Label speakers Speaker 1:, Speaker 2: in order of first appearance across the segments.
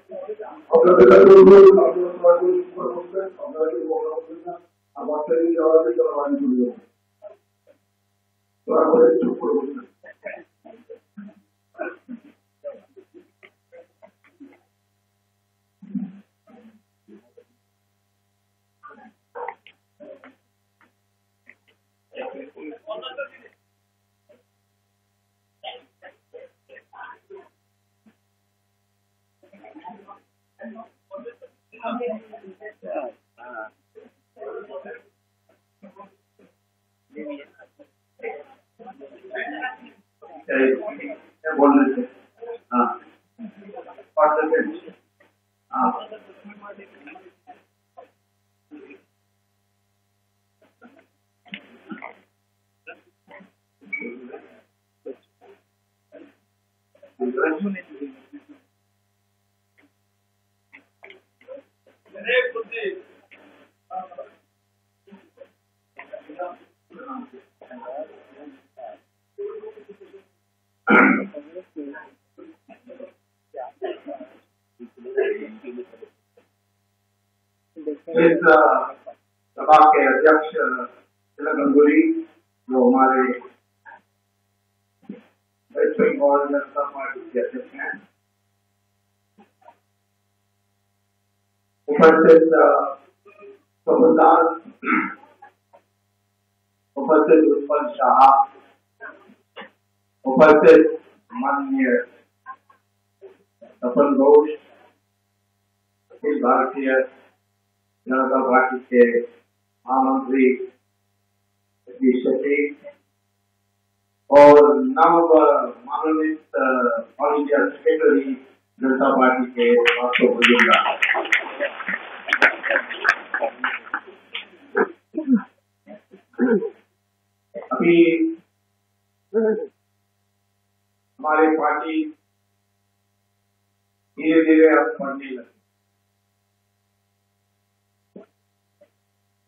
Speaker 1: আপনাদের কাছে অনুরোধ, আপনারা সবাই চুপ করে বসবেন, আপনারা কেউ বলা বলবেন না, আর বাচ্চাদের যাওয়া আছে তারা বাড়ি চলে যাবে, দয়া করে চুপ করে বসবেন। बोल रहे थे हाँ हाँ इस सभा के अध्यक्ष तिलक गंगुली जो हमारे वेस्ट बंगाल जनता पार्टी के अध्यक्ष हैं, उपस्थित प्रभुदास, उपस्थित उत्पल शाह, उपस्थित माननीय तपन घोष, अखिल भारतीय जनता पार्टी के महामंत्री शेट्टी और नव मनोनीत ऑल इंडिया सेक्रेटरी जनता पार्टी के बातों बुजुर्ग, अभी हमारी पार्टी धीरे धीरे अब बढ़ने लगी।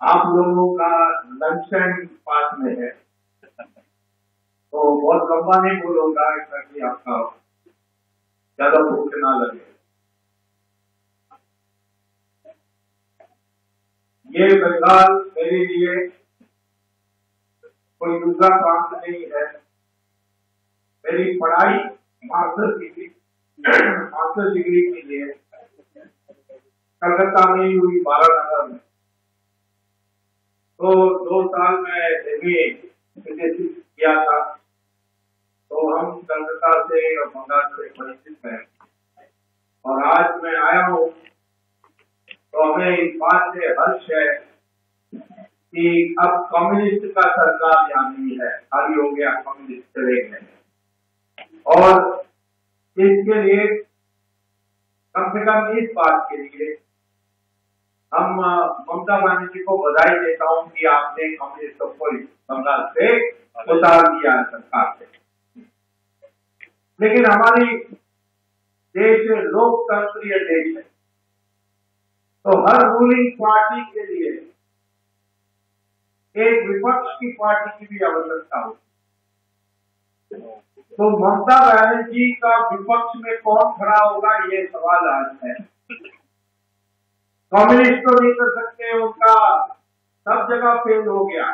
Speaker 1: आप लोगों का लंच पास में है, तो बहुत लंबा नहीं बोलूंगा ताकि आपका ज्यादा भूख ना लगे। ये बंगाल मेरे लिए कोई दूसरा प्रांत नहीं है। मेरी पढ़ाई मास्टर डिग्री के लिए कलकत्ता में ही हुई, बारानगर में। तो 2 साल में एमए किया था, तो हम कलकत्ता से और बंगाल से परिचित हैं। और आज मैं आया हूँ तो हमें इस बात से हर्ष है कि अब कम्युनिस्ट का सरकार यहाँ नहीं है, खाली हो गया, कम्युनिस्ट चले गए। और इसके लिए कम से कम इस बात के लिए हम ममता बनर्जी को बधाई देता हूँ कि आपने कम्युनिस्टों को बंगाल से उतार दिया सरकार से। लेकिन हमारी देश लोकतंत्रीय देश है, तो हर रूलिंग पार्टी के लिए एक विपक्ष की पार्टी की भी आवश्यकता होती। तो ममता बनर्जी का विपक्ष में कौन खड़ा होगा, ये सवाल आज है। कम्युनिस्ट तो नहीं कर सकते, उनका सब जगह फेल हो गया।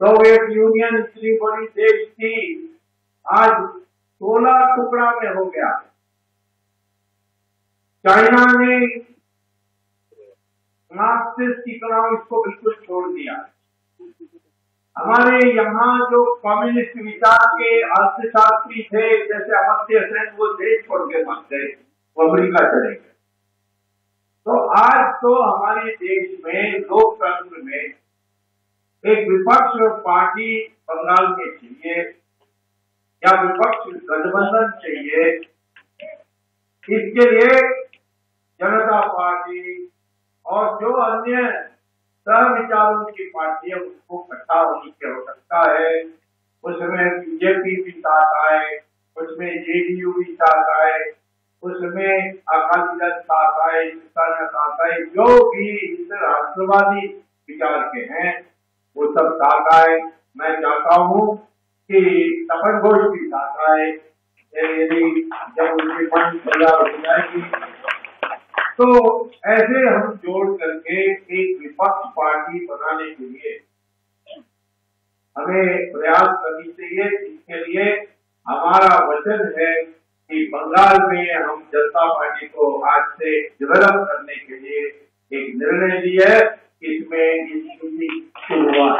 Speaker 1: सोवियत यूनियन इतनी बड़ी देश थी, आज 16 टुकड़ा में हो गया। चाइना ने मार्क्सिस्ट इकोनॉमिक्स को बिल्कुल छोड़ दिया। हमारे यहाँ जो कम्युनिस्ट विचार के अर्थशास्त्री थे जैसे अमर्त्य सेन, वो देश छोड़ के मर गए, वो अमेरिका चले गए। तो आज तो हमारे देश में लोकतंत्र में एक विपक्ष पार्टी बंगाल में चाहिए या विपक्ष गठबंधन चाहिए। इसके लिए जनता पार्टी और जो अन्य सहविचारों की पार्टी है उसको इकट्ठा होने की आवश्यकता है। उसमें बीजेपी भी साथ आए, उसमें जेडीयू भी साथ आए, उसमें अकाली दल साथ आए, शिवसेना साथ आए, जो भी राष्ट्रवादी विचार के हैं वो सब साथ आए। मैं चाहता हूँ कि तपन घोष भी साथ आए, यदि जब उनके मन तैयार हो जाए जाएगी। तो ऐसे हम जोड़ करके एक विपक्ष पार्टी बनाने के लिए हमें प्रयास करनी चाहिए। इसके लिए हमारा वचन है कि बंगाल में हम जनता पार्टी को आज से डेवलप करने के लिए एक निर्णय लिया है। इसमें इसकी शुरुआत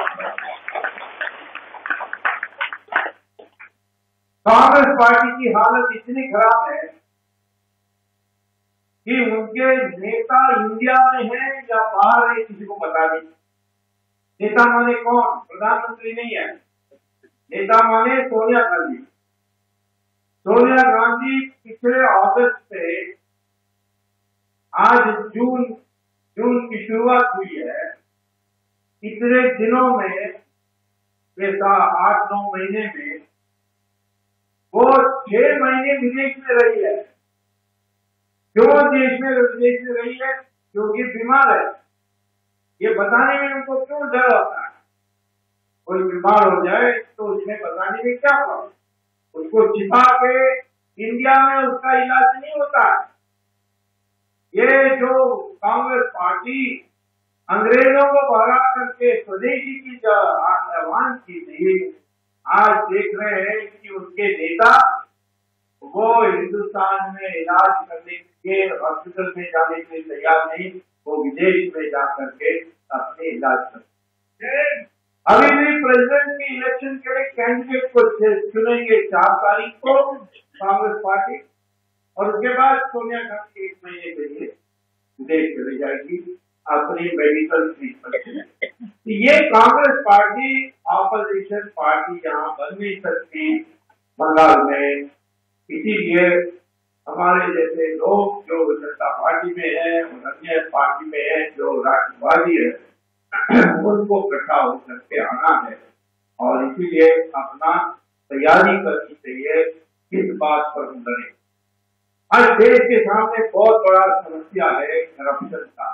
Speaker 1: कांग्रेस पार्टी की हालत इतनी खराब है कि उनके नेता इंडिया में है या बाहर है किसी को पता नहीं। नेता माने कौन? प्रधानमंत्री नहीं है। नेता माने सोनिया गांधी। सोनिया गांधी पिछले अगस्त से आज जून की शुरुआत हुई है। इतने दिनों में, 8-9 महीने में वो 6 महीने विदेश में रही है। क्यों विदेश में रही है? क्योंकि बीमार है। ये बताने में उनको क्यों डर होता है? कोई बीमार हो जाए तो उसमें बताने में क्या प्रॉब्लम? उसको छिपा के इंडिया में उसका इलाज नहीं होता है। ये जो कांग्रेस पार्टी अंग्रेजों को भगा करके स्वदेशी की आह्वान की थी, आज देख रहे हैं कि उनके नेता वो हिंदुस्तान में इलाज करने के हॉस्पिटल में जाने के लिए तैयार नहीं, वो विदेश में जाकर के अपने इलाज करते हैं। अभी भी प्रेसिडेंट के इलेक्शन के लिए कैंडिडेट को चुनेंगे 4 तारीख को कांग्रेस पार्टी, और उसके बाद सोनिया गांधी 1 महीने के लिए विदेश चले जाएगी अपनी मेडिकल ट्रीटमेंट के लिए। ये कांग्रेस पार्टी ऑपोजिशन पार्टी यहाँ बन नहीं सकती बंगाल में। इसीलिए हमारे जैसे लोग जो जनता पार्टी में है और अन्य पार्टी में है जो राष्ट्रवादी है, उनको इकट्ठा होकर के आना है और इसीलिए अपना तैयारी करनी चाहिए। इस बात पर हम लड़ें। आज देश के सामने बहुत बड़ा समस्या है करप्शन का,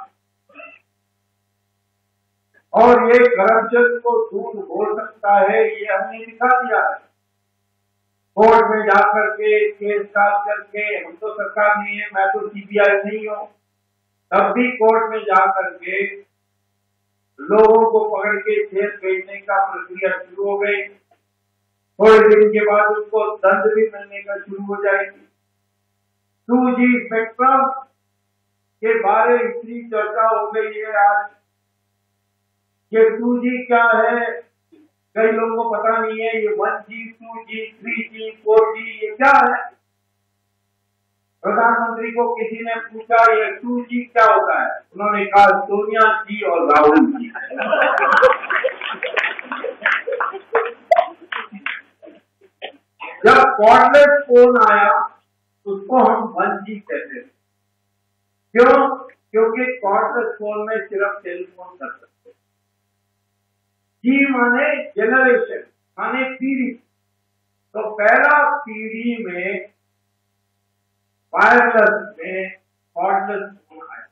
Speaker 1: और ये करप्शन को दूर हो सकता है ये हमने दिखा दिया है। कोर्ट में जाकर के केस काट करके, हम तो सरकार नहीं है, मैं तो सीबीआई नहीं हूं, तब भी कोर्ट में जाकर के लोगों को पकड़ के जेल भेजने का प्रक्रिया शुरू हो गई। थोड़े दिन के बाद उनको दंड भी मिलने का शुरू हो जाएगी। 2G स्पेक्ट्रम के बारे में इतनी चर्चा हो गई है आज, ये 2G क्या है कई लोगों को पता नहीं है। ये 1G, 2G, 3G, 4G ये क्या है? प्रधानमंत्री को किसी ने पूछा ये 2G क्या होता है, उन्होंने कहा सोनिया जी और राहुल जी। जब कॉर्डलेस फोन आया उसको हम 1G कहते थे। क्यों? क्योंकि कॉर्डलेस फोन में सिर्फ टेलीफोन कर सकते। जी माने जनरेशन, माने पीढ़ी। तो पहला पीढ़ी में वायरलेस में कॉर्डलेस फोन आया,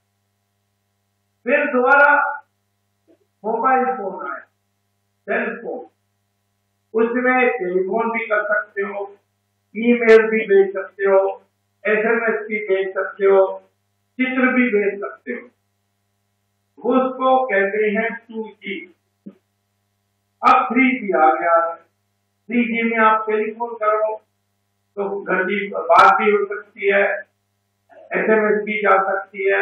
Speaker 1: फिर दोबारा मोबाइल फोन आया, सेल फोन। उसमें टेलीफोन भी कर सकते हो, ईमेल भी भेज सकते हो, SMS भी भेज सकते हो, चित्र भी भेज सकते हो। उसको कहते हैं 2G। अब 3G आ गया है। 3G में आप टेलीफोन करो तो घर की बात भी हो सकती है, SMS भी जा सकती है,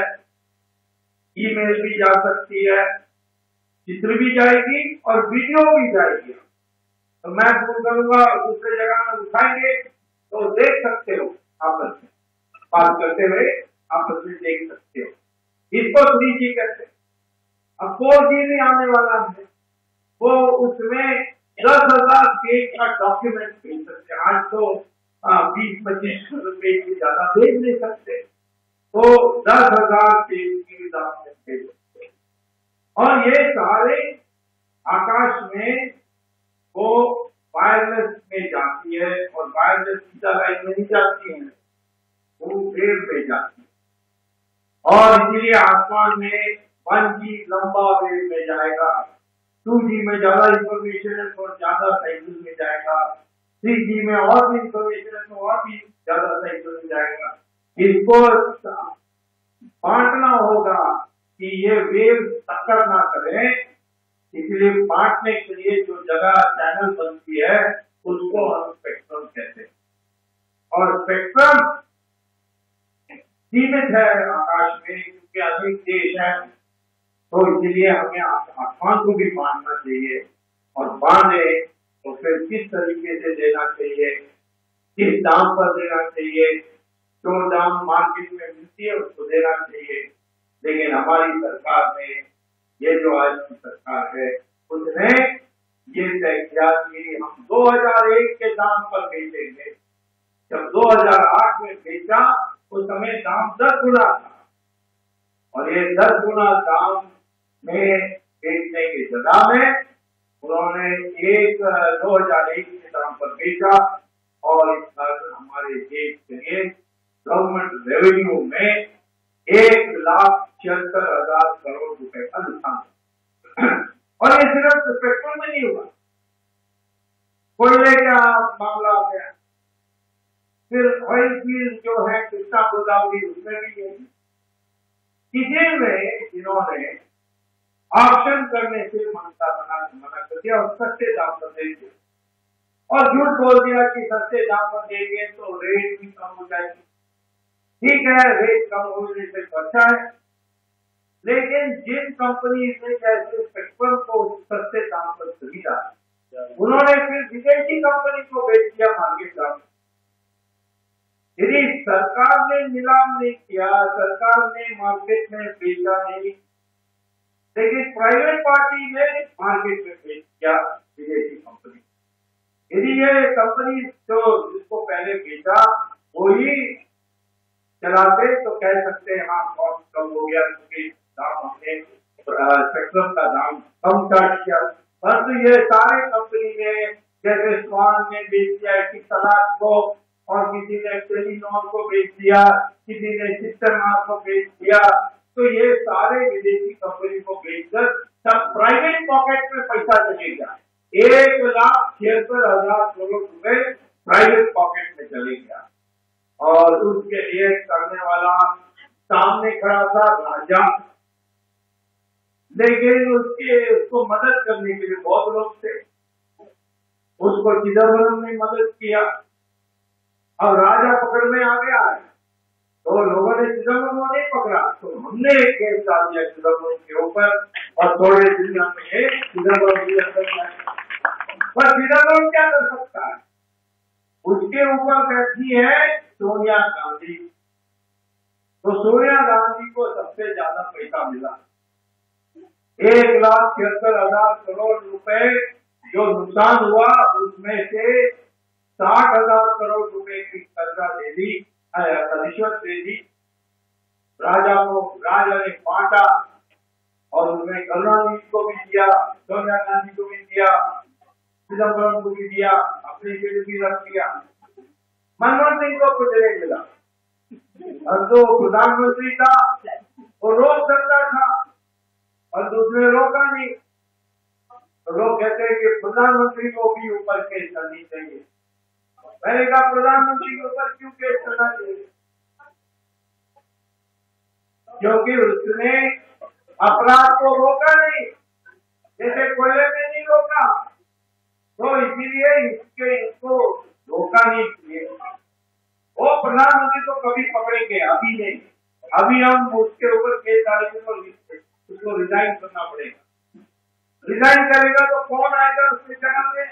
Speaker 1: ईमेल भी जा सकती है, चित्र भी जाएगी और वीडियो भी जाएगी। तो मैं फोन करूंगा, दूसरे जगह में उठाएंगे तो देख सकते हो, आपस में बात करते हुए आपस में देख सकते हो। इसको 3G कहते हैं। अब 4G में आने वाला है, वो उसमें 10,000 पेज का डॉक्यूमेंट भेज सकते हैं। आज तो 20-25 पेज से ज्यादा भेज नहीं सकते, तो 10,000 पेज की डॉक्यूमेंट भेज सकते हैं। और ये सारे आकाश में वो वायरलेस में जाती है, और वायरलेस सीधा लाइन में नहीं जाती है, वो वेव में जाती है। और इसीलिए आसमान में 1G लंबा वेव में जाएगा, 2G में ज्यादा इंफॉर्मेशन है तो ज्यादा साइकिल में जाएगा, 3G में और भी इंफॉर्मेशन है तो और भी ज्यादा साइकिल में जाएगा। इसको बांटना होगा कि ये वेव टक्कर ना करें, इसलिए बांटने के लिए जो जगह चैनल बनती है उसको हम स्पेक्ट्रम कहते हैं। और स्पेक्ट्रम सीमित है आकाश में, क्योंकि अनेक देश हैं, तो इसलिए हमें आसमान को भी बांटना चाहिए, और बांधे तो फिर किस तरीके से देना चाहिए, किस दाम पर देना चाहिए, जो दाम मार्केट में मिलती है उसको देना चाहिए। लेकिन हमारी सरकार ने, ये जो आज की सरकार है, उसने ये तय किया कि हम 2001 के दाम पर बेचेंगे। जब 2008 में बेचा उस समय दाम 10 गुना था, और ये 10 गुना दाम में बेचने की जगह में उन्होंने 2001 के दाम पर बेचा, और इस तरह हमारे देश के लिए गवर्नमेंट रेवेन्यू में 1,76,000 करोड़ रुपए का नुकसान। और ये सिर्फ पेट्रोल में नहीं हुआ, कोयले का मामला आ गया, फिर ऑयल फील्ड जो है कृष्णा गोदावरी, उसमें भी है। किसी में इन्होंने ऑप्शन करने से मना कर दिया, और सस्ते दाम पर दे दिया, और झूठ बोल दिया कि सस्ते दाम पर देंगे तो रेट भी कम हो जाएगी। ठीक है, रेट कम होने से अच्छा है, लेकिन जिन कंपनी ने जैसे स्पेक्ट्रम को सस्ते दाम पर खरीदा, उन्होंने फिर विदेशी कंपनी को बेच दिया मार्केट दाम। यदि सरकार ने नीलाम नहीं किया, सरकार ने मार्केट में बेचा नहीं, लेकिन प्राइवेट पार्टी ने मार्केट में बेच दिया विदेशी कंपनी। यदि ये कंपनी जो जिसको पहले बेचा वो ही चलाते तो कह सकते हैं हाँ कॉस्ट कम हो गया, क्योंकि दाम हमने स्पेक्ट्रम का दाम कम चार्ज किया। परंतु ये सारे कंपनी ने, जैसे स्वान ने बेच दिया एटिसलाट को, और किसी ने टेलीनॉर को बेच दिया, किसी ने सिस्टरमार्क को बेच दिया, तो ये सारे विदेशी कंपनी को बेचकर सब प्राइवेट पॉकेट में पैसा चलेगा। 1,76,000 करोड़ रुपए प्राइवेट पॉकेट में चले गया, और उसके लिए करने वाला सामने खड़ा था राजा, लेकिन उसको मदद करने के लिए बहुत लोग थे। उसको चिदम्बरम ने मदद किया, और राजा पकड़ में आ गया है, तो लोगों ने चिदम्बरम को नहीं पकड़ा, तो हमने एक केस डाल दिया चिदम्बरम के ऊपर, और थोड़े दिन में चिदम्बरम भी अंदर आया। पर चिदम्बरम क्या कर सकता है? उसके ऊपर बैठी है सोनिया गांधी, तो सोनिया गांधी को सबसे ज्यादा पैसा मिला। 1,76,000 करोड़ रुपए जो नुकसान हुआ, उसमें से 60,000 करोड़ रुपए की कर्जा दे दी, रिश्वत दे दी राजा को। राजा ने बांटा, और उसमें करुणानिधि को भी दिया, सोनिया गांधी को भी दिया, चिदम्बरम को भी दिया, अपने के लिए भी रख दिया। मनमोहन सिंह को कुछ नहीं मिला, और जो प्रधानमंत्री था वो रोक सकता था, और दूसरे रोका नहीं। तो लोग कहते हैं कि प्रधानमंत्री को भी ऊपर केस करनी चाहिए। मैंने कहा प्रधानमंत्री के ऊपर क्यों केस करना चाहिए? क्योंकि उसने अपराध को रोका नहीं, जैसे कोयले में नहीं रोका, तो इसीलिए इनको रोका नहीं चाहिए। वो प्रधानमंत्री को कभी पकड़ेंगे, अभी नहीं। अभी हम उसके ऊपर केस डालेंगे तो उसको रिजाइन करना पड़ेगा। रिजाइन करेगा तो कौन आएगा उसके जगह में?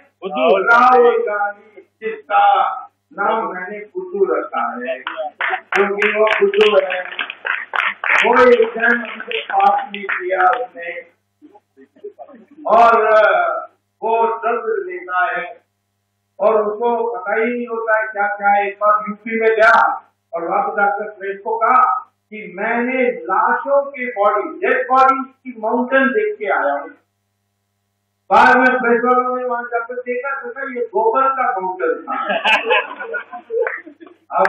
Speaker 1: राहुल गांधी, जिसका नाम मैंने बुद्धू रखा है, क्योंकि वो बुद्धू है। कोई एग्जाम पास नहीं किया उसने, और वो दर्द लेता है, और उसको पता ही नहीं होता है क्या क्या है। एक बार यूपी में गया और वहां डॉक्टर प्रेस को कहा कि मैंने लाशों की बॉडी, डेड बॉडी की माउंटेन देख के आया हूँ। बाद में प्रेस वालों ने वहां जाकर देखा तो ये गोबर का माउंटेन था। अब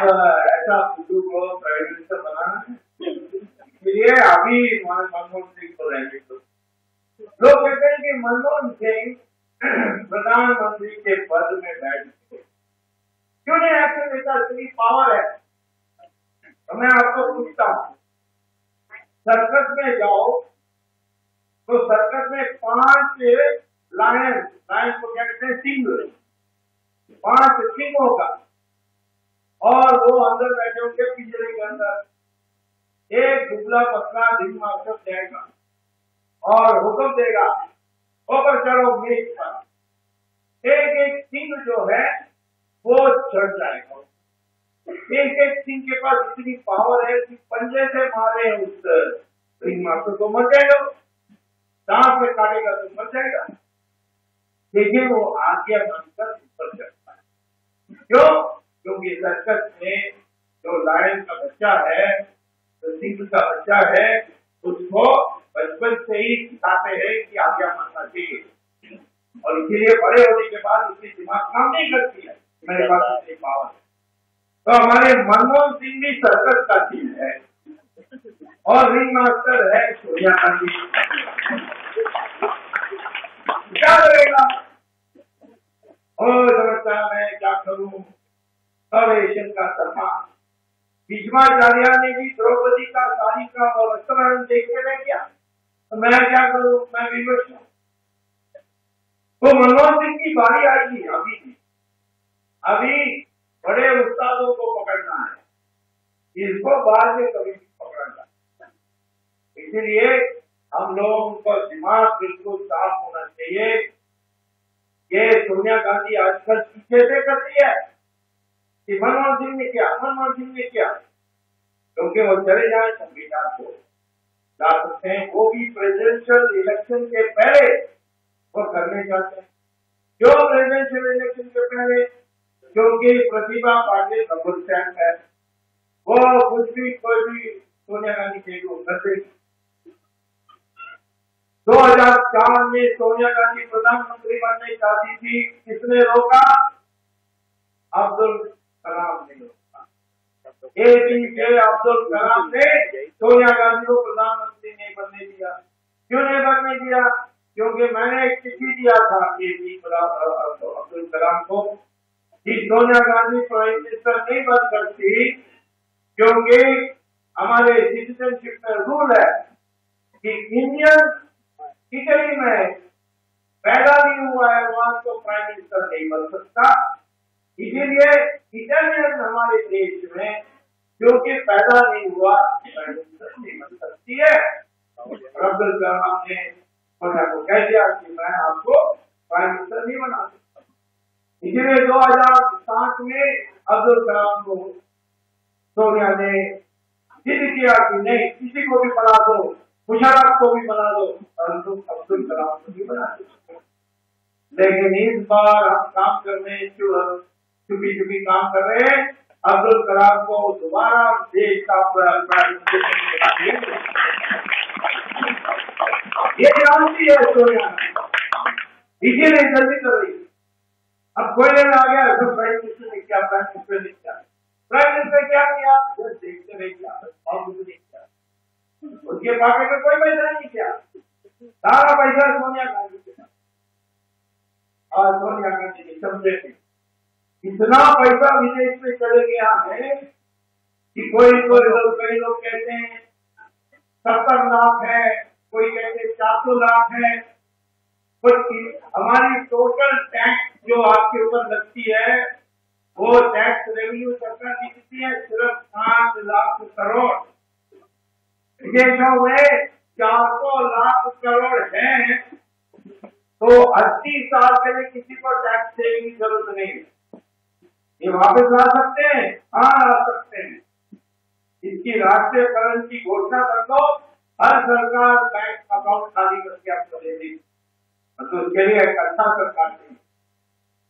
Speaker 1: ऐसा बुद्धू को प्राइम मिनिस्टर बनाना है, इसलिए अभी मनमोहन सिंह को रहने दो। लोग कहते हैं कि मनमोहन सिंह प्रधानमंत्री के पद में बैठ गए, क्यों नहीं? एक्शन लेता, इतनी पावर है। मैं आपको पूछता हूँ, सर्कस में जाओ तो सर्कस में 5 लायन को क्या कहते हैं, सिंह, 5 सिंह होगा और वो अंदर बैठे होंगे पिंजरे के अंदर। एक दुबला पतला रिंग मास्टर जाएगा और हुक्म देगा, ऊपर चढ़ो मेज पर। एक एक सिंह जो है वो चढ़ जाएगा। एक एक सिंह के पास इतनी पावर है कि पंजे से मारे उस रिंग मास्टर को मर जाएगा, दांत में काटेगा तो मर जाएगा, लेकिन वो आज्ञा मानकर ऊपर चढ़ता है। क्यों? क्योंकि सर्कस में जो लायन का बच्चा है, जो सिंह का बच्चा है, उसको बचपन से ही सिखाते हैं कि आज्ञा मानना चाहिए, और इसीलिए बड़े होने के बाद उसकी दिमाग काम नहीं करती है, मेरे पास इतनी पावर है। तो हमारे मनमोहन सिंह भी सर्कस का चीज है और रिंग मास्टर है सोनिया गांधी। क्या करेगा? समझता मैं क्या करूं, सब एशियन का सपा। भीष्माचार्य ने भी द्रौपदी का साड़ी का और वस्त्रहरण देख के रह गया, तो मैं क्या करूं, मैं विवश हूं। तो मनमोहन सिंह की बारी आएगी अभी बड़े उस्तादों को पकड़ना है, इसको बाद में कभी पकड़ा जाता है। इसीलिए हम लोगों को दिमाग बिल्कुल साफ होना चाहिए। ये सोनिया गांधी आजकल पीछे से करती है कि मनमोहन सिंह ने किया, क्योंकि वो चले जाए संविधान को ला सकते हैं, वो भी प्रेसिडेंशियल इलेक्शन के पहले वो करने चाहते हैं। क्यों प्रेसिडेंशियल इलेक्शन के पहले? क्योंकि प्रतिभा पाटिल डबल स्टैंड है, वो कुछ भी कोई भी सोनिया गांधी के को कर देगी। 2004 में सोनिया गांधी प्रधानमंत्री बनने चाहती थी, किसने रोका? अब्दुल कलाम ने रोका। APJ अब्दुल कलाम ने सोनिया गांधी को प्रधानमंत्री नहीं बनने दिया। क्यों नहीं बनने दिया? क्योंकि मैंने एक चिट्ठी दिया था अब्दुल कलाम को कि सोनिया गांधी प्राइम मिनिस्टर नहीं बन सकती, क्योंकि हमारे सिटीजनशिप में रूल है कि इंडियन इटली में पैदा नहीं हुआ है वहां तो प्राइम मिनिस्टर नहीं बन सकता। इसीलिए इटालियन हमारे देश में क्योंकि पैदा नहीं हुआ, प्राइम मिनिस्टर नहीं बन सकती है। अब्दुल कलाम ने सोनिया को कह दिया कि मैं आपको प्राइम मिनिस्टर नहीं बना सकता। इसीलिए 2007 में अब्दुल कलाम को सोनिया ने जिद किया कि नहीं, किसी को भी बना दो, मुशर्रफ को भी बना दो, परंतु अब्दुल कलाम को भी बना दो। लेकिन इस बार हम काम कर रहे हैं, चुपी काम कर रहे हैं, अब्दुल कलाम को दोबारा देश का प्राइम मिनिस्टर। ये जानती है सोनिया, इसीलिए जल्दी कर रही है। अब कोई दिन आ गया तो प्राइम मिनिस्टर ने क्या, प्राइम मिनिस्टर ने क्या, प्राइम मिनिस्टर क्या किया, देखते रह गया और कुछ नहीं किया। उसके पॉकेट में कोई पैसा नहीं किया, सारा पैसा सोनिया गांधी के पास। और सोनिया गांधी के समझे थे इतना पैसा विदेश में चले गया है कि कई लोग कहते हैं 70 लाख है, कोई कहते हैं 400 लाख है। हमारी टोटल टैक्स जो आपके ऊपर लगती है वो टैक्स रेवेन्यू सरकार की कितनी है? सिर्फ 5 लाख करोड़। विदेशों में 400 लाख करोड़ है, तो 80 साल के लिए किसी को टैक्स देने की जरूरत नहीं है। ये वापस ला सकते हैं? हाँ, ला सकते हैं। इसकी राष्ट्रीयकरण की घोषणा कर दो, हर सरकार बैंक अकाउंट खाली करके आपको दे देगी। तो उसके लिए एक अच्छा सरकार चाहिए,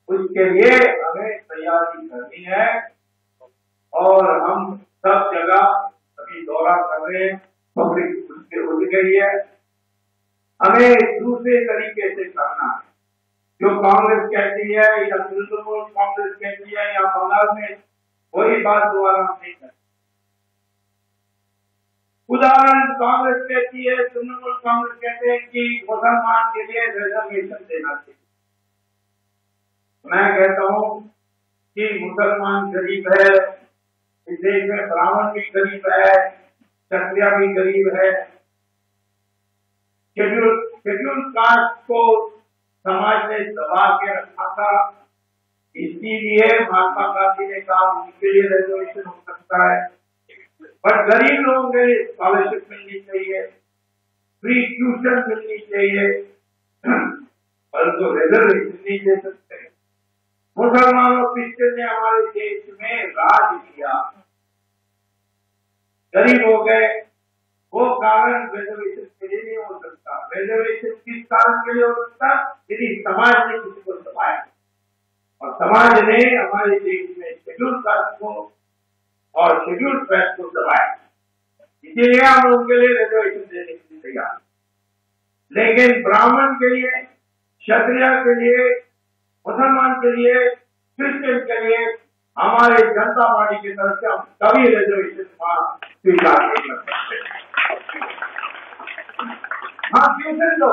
Speaker 1: उसके लिए हमें तैयारी करनी है और हम सब जगह अभी दौरा कर रहे हैं, पब्लिक उससे उठ गई है। हमें दूसरे तरीके से करना है। जो कांग्रेस कहती है या तृणमूल कांग्रेस कहती है या बंगाल में, वही बात दोबारा हम नहीं करते। उदाहरण कांग्रेस कहती है, तृणमूल कांग्रेस कहते हैं कि मुसलमान के लिए रिजर्वेशन देना चाहिए। मैं कहता हूं कि मुसलमान गरीब है, इस देश में ब्राह्मण भी गरीब है, क्षत्रिय भी गरीब है। शेड्यूल कास्ट को समाज ने दबा के रखा था, इसीलिए महात्मा गांधी ने कहा उनके लिए रिजर्वेशन हो सकता है, पर गरीब लोगों के लिए स्कॉलरशिप मिलनी चाहिए, फ्री ट्यूशन मिलनी चाहिए, परंतु रिजर्वेशन नहीं दे सकते। मुसलमान और क्रिश्चियन ने हमारे देश में राज किया, गरीब हो गए, वो कारण रिजर्वेशन के लिए नहीं हो सकता। रिजर्वेशन किस कारण के लिए हो सकता? यदि समाज ने किसी को दबाया, और समाज ने हमारे देश में शेड्यूल कास्ट को और शेड्यूल ट्राइब को दबाया, इसीलिए हम उनके लिए रिजर्वेशन देने के लिए तैयार। लेकिन ब्राह्मण के लिए, क्षत्रिय के लिए, मुसलमान के लिए, क्रिश्चियन के लिए हमारे जनता पार्टी की तरफ से हम कभी रिजर्वेशन स्वीकार नहीं कर सकते। हाँ, ट्यूशन दो।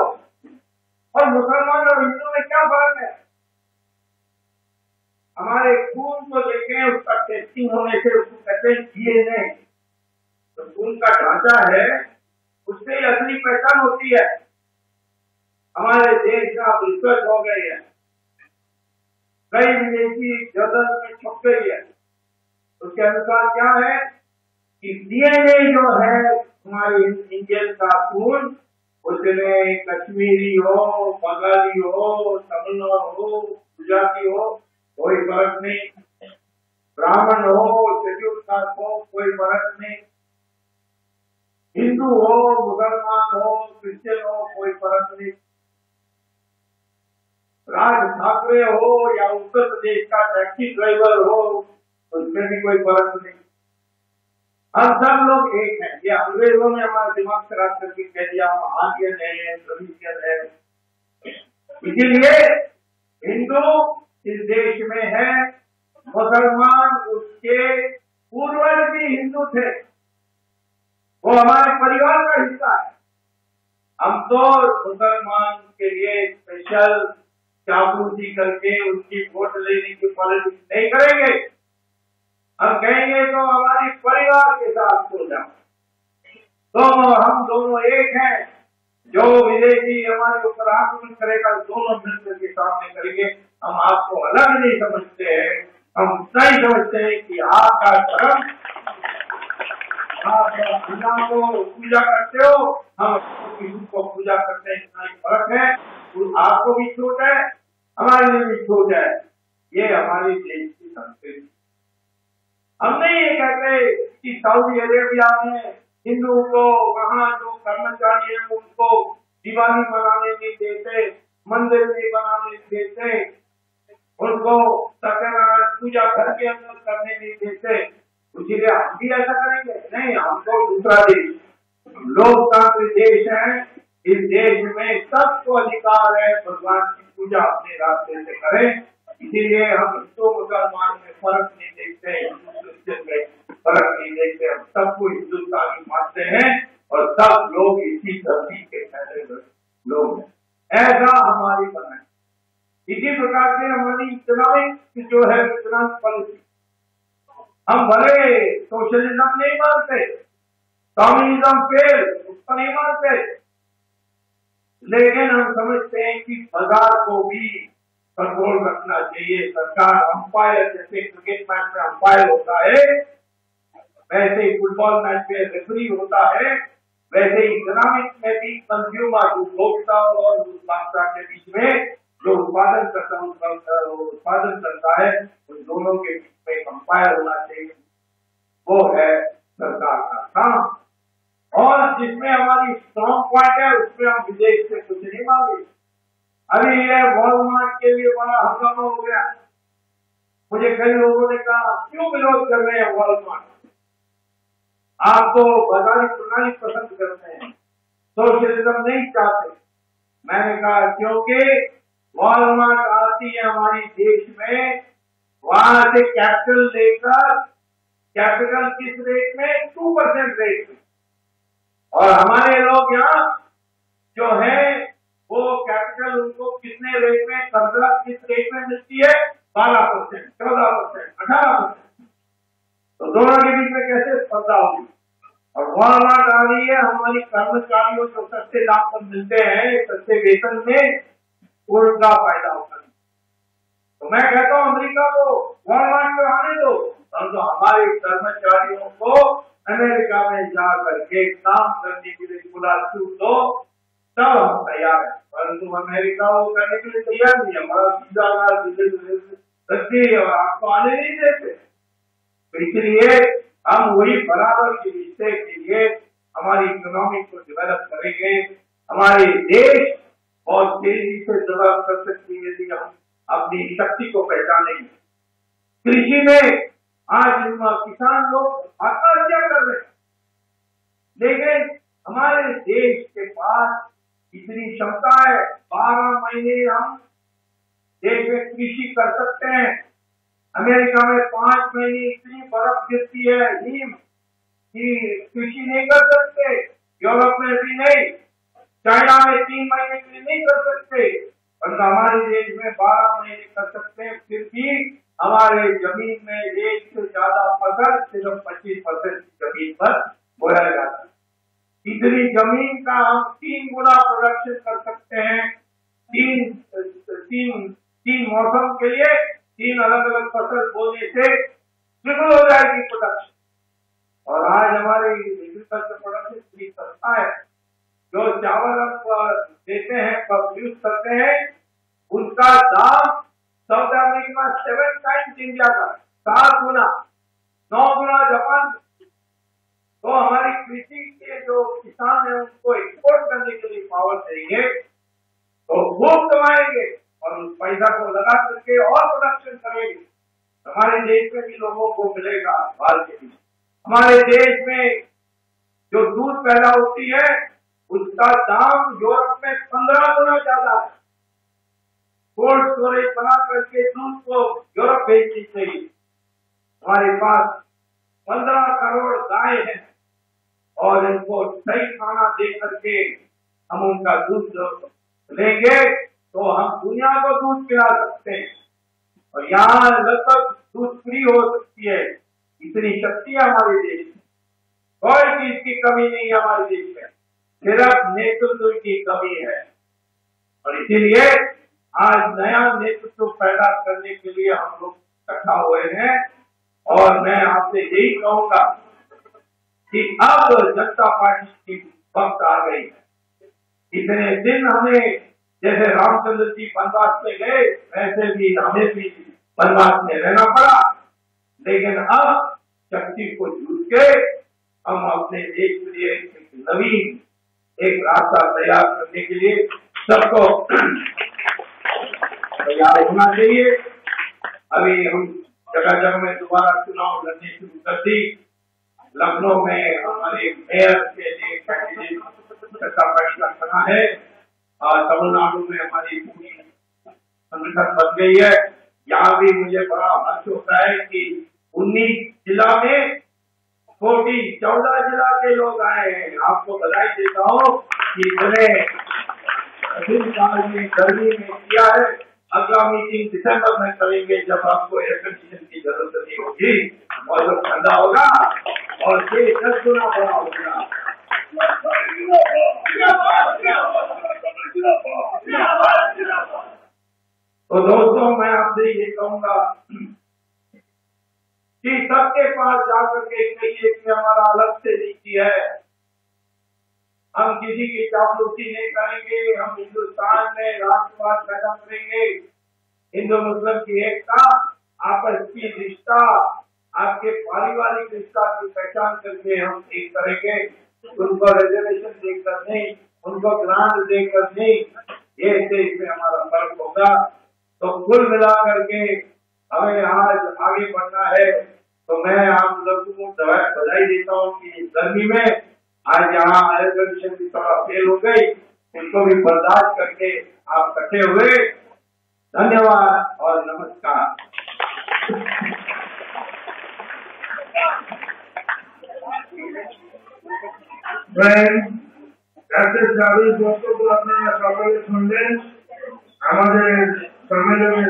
Speaker 1: और मुसलमान और हिंदू में क्या फर्क है? हमारे खून को देखें, उसका टेस्टिंग होने से उसको कहते हैं डीएनए, तो खून का ढांचा है, उससे असली पहचान होती है। हमारे देश में अब रिसर्च हो गई है, कई विदेशी जर्नल में छप गई है, उसके अनुसार क्या है कि डीएनए जो है हमारे इंडियन का खून, उसमें कश्मीरी हो, बंगाली हो, तमिल हो, गुजराती हो, कोई फर्क नहीं। ब्राह्मण हो, शेड्यूल कास्ट हो, कोई फर्क नहीं। हिंदू हो, मुसलमान हो, क्रिश्चियन हो, कोई फर्क नहीं। राज ठाकरे हो या उत्तर प्रदेश का टैक्सी ड्राइवर हो, उसमें भी कोई फर्क नहीं। हम सब लोग एक हैं। ये अंग्रेजों ने हमारा दिमाग खराब करके कह दिया हम आर्यन है, द्रविडियन है। इसीलिए हिंदू इस देश में है, मुसलमान उसके पूर्वज भी हिंदू थे, वो हमारे परिवार का हिस्सा है। हम तो मुसलमान के लिए स्पेशल चापूसी करके उनकी वोट लेने की पॉलिटिक्स नहीं करेंगे। हम कहेंगे तो हमारे परिवार के साथ सो जाओ, तो हम दोनों एक हैं। जो विदेशी हमारे ऊपर आक्रमण करेगा, दोनों मिलकर के सामने करेंगे। हम आपको अलग नहीं समझते हैं, हम सही समझते हैं कि आपका धर्म, आप भगवान को पूजा करते हो, हम हिंदू को पूजा करते हैं, इतना ही फर्क है। तो आपको भी छूट है, हमारे लिए भी छूट है। ये हमारे देश की संस्कृति। हम नहीं ये कहते कि सऊदी अरेबिया में हिंदुओं को वहाँ जो कर्मचारी है उनको दिवाली मनाने नहीं देते, मंदिर नहीं बनाने देते, उनको सत्यनारायण पूजा घर के अंदर करने नहीं देते, इसीलिए हम भी ऐसा करेंगे? नहीं, हम तो दूसरा देश, लोकतांत्रिक देश है। इस देश में सबको अधिकार है भगवान की पूजा अपने रास्ते से करें। इसीलिए हम हिंदू मुसलमान में फर्क नहीं देखते, हिंदू क्रिश्चियन में फर्क नहीं देखते, हम सबको हिंदुस्तानी मानते हैं और सब लोग इसी धरती के पहले लोग हैं। ऐसा हमारी बनाए। इसी प्रकार से हमारी इकोनॉमिक जो है इकोनॉमिक पॉलिसी, हम भले सोशलिज्म नहीं मानते, कम्युनिज्म फेल उसको नहीं मानते, लेकिन हम समझते हैं कि बाजार को भी कंट्रोल रखना चाहिए। सरकार अंपायर, जैसे क्रिकेट मैच में अंपायर होता है, वैसे ही फुटबॉल मैच में रेफरी होता है, वैसे ही इकोनॉमिक में भी कंज्यूमर, उपभोक्ता और उत्पादकता के बीच में जो उत्पादन करता है, उन दोनों के बीच में अंपायर होना चाहिए। वो है सरकार का काम। और जिसमें हमारी स्ट्रॉन्ग पॉइंट है उसमें हम विदेश से कुछ नहीं मांगे। अभी ये वॉलमार्ट के लिए बड़ा हंगामा हो गया। मुझे कई लोगों ने कहा क्यों विरोध कर रहे हैं वॉलमार्ट, आप तो बाजारी प्रणाली पसंद करते हैं, सोशलिज्म नहीं चाहते। मैंने कहा क्योंकि वॉलमार्ट आती है हमारी देश में, वहां से कैपिटल लेकर, कैपिटल किस रेट में? 2% रेट में, और हमारे लोग यहाँ जो है वो कैपिटल उनको कितने रेट में, कर्जा किस रेट में मिलती है? 12%, 14%, 18%। तो दोनों के बीच में कैसे स्पर्धा होगी। और वॉलमार्ट आ रही है हमारी कर्मचारियों जो सस्ते दाम पर मिलते हैं, सस्ते वेतन में, उनका फायदा उठाने। तो मैं कहता हूँ अमेरिका को वॉलमार्ट को आने दो, तो हमारे कर्मचारियों को अमेरिका में जा करके काम करने के लिए खुला छूट दो, तब हम तैयार हैं। परंतु अमेरिका वो करने के लिए तैयार नहीं है, हमारा वीजा रखिए और आपको आने नहीं देते। तो इसलिए हम वही बराबर के रिश्ते के लिए हमारी इकोनॉमी को डेवलप करेंगे। हमारे देश बहुत तेजी से डेवलप कर सकती है यदि हम अपनी शक्ति को पहचानेंगे। कृषि में आज किसान लोग आत्महत्या कर रहे हैं, लेकिन हमारे देश के पास इतनी क्षमता है, 12 महीने हम देश में कृषि कर सकते हैं। अमेरिका में 5 महीने इतनी बर्फ गिरती है हिम कि कृषि नहीं कर सकते, यूरोप में भी नहीं, चाइना में 3 महीने के लिए नहीं कर सकते, और हमारे देश में 12 महीने कर सकते हैं। फिर भी हमारे जमीन में एक से ज्यादा फसल सिर्फ 25% जमीन पर बोया जाता है। इतनी जमीन का हम 3 गुना प्रोडक्शन कर सकते हैं। तीन मौसम के लिए 3 अलग अलग फसल बोने से ट्रिपल हो जाएगी प्रोडक्शन। और आज हमारे एग्रीकल्चर प्रोडक्शन इतनी सस्ता है, जो चावल हम देते हैं, प्रोड्यूस करते हैं, उसका दाम साउथ अमेरिका में 7 टाइम्स इंडिया का, 7 गुना, 9 गुना जापान। तो हमारी कृषि के जो किसान है उनको एक्सपोर्ट करने के लिए पावर देंगे तो वो कमाएंगे और उस पैसा को लगा करके और प्रोडक्शन करेंगे। हमारे देश में भी लोगों को मिलेगा बाल के बीच। हमारे देश में जो दूध पैदा होती है उसका दाम यूरोप में 15 गुना ज्यादा है। कोल्ड स्टोरेज बना करके दूध को यूरोप भेजनी चाहिए। हमारे पास 15 करोड़ गाय है और इनको सही खाना दे करके हम उनका दूध लेंगे तो हम दुनिया को दूध पिला सकते हैं। और यहाँ लगभग दूध फ्री हो सकती है, इतनी शक्ति है हमारे देश में। कोई चीज की कमी नहीं है हमारे देश में, सिर्फ नेतृत्व की कमी है। और इसीलिए आज नया नेतृत्व पैदा करने के लिए हम लोग इकट्ठा हुए हैं। और मैं आपसे यही कहूंगा कि अब जनता पार्टी की वक्त आ गई है। इतने दिन हमें जैसे रामचंद्र जी वनवास में गए वैसे भी हमें भी वनवास में रहना पड़ा, लेकिन अब शक्ति को जूझ के हम अपने देश के लिए एक नवीन एक रास्ता तैयार करने के लिए सबको तैयार होना चाहिए। अभी हम जगह जगह में दोबारा चुनाव लड़ने शुरू कर दी। लखनऊ में हमारे मेयर के लिए कैंडिडेट का फैसला करना है और तमिलनाडु में हमारी पूरी संगठन बन गई है। यहाँ भी मुझे बड़ा हर्ष होता है कि 19 जिला में 14 जिला के लोग आए हैं। आपको बधाई देता हूँ कि इतने दिन काल में गर्मी में किया है। अगला मीटिंग दिसंबर में करेंगे जब आपको एयर कंडीशन की जरूरत नहीं होगी और जब ठंडा होगा और ये 10 गुना बड़ा होगा। तो दोस्तों मैं आपसे ये कहूंगा कि सबके पास जाकर के कहिए कि हमारा अलग से नीति है, हम किसी की चापलूसी नहीं करेंगे, हम हिंदुस्तान में राष्ट्रवाद पैदा करेंगे, हिंदू मुस्लिम की एकता, आपस की रिश्ता, आपके पारिवारिक रिश्ता की पहचान करके हम एक करेंगे। उनको रिजर्वेशन देकर नहीं, उनको ग्रांट देकर नहीं, ये देश में हमारा फर्क होगा। तो कुल मिलाकर के हमें आज आगे बढ़ना है। तो मैं आप लोगों को बधाई देता हूँ कि गर्मी में आज यहाँ एयर कंडीशन की थोड़ा फेल हो गई, उसको भी बर्दाश्त करके आप इकट्ठे हुए। धन्यवाद और नमस्कार। আপনারা সকলে শুনলেন আমাদের সম্মেলনের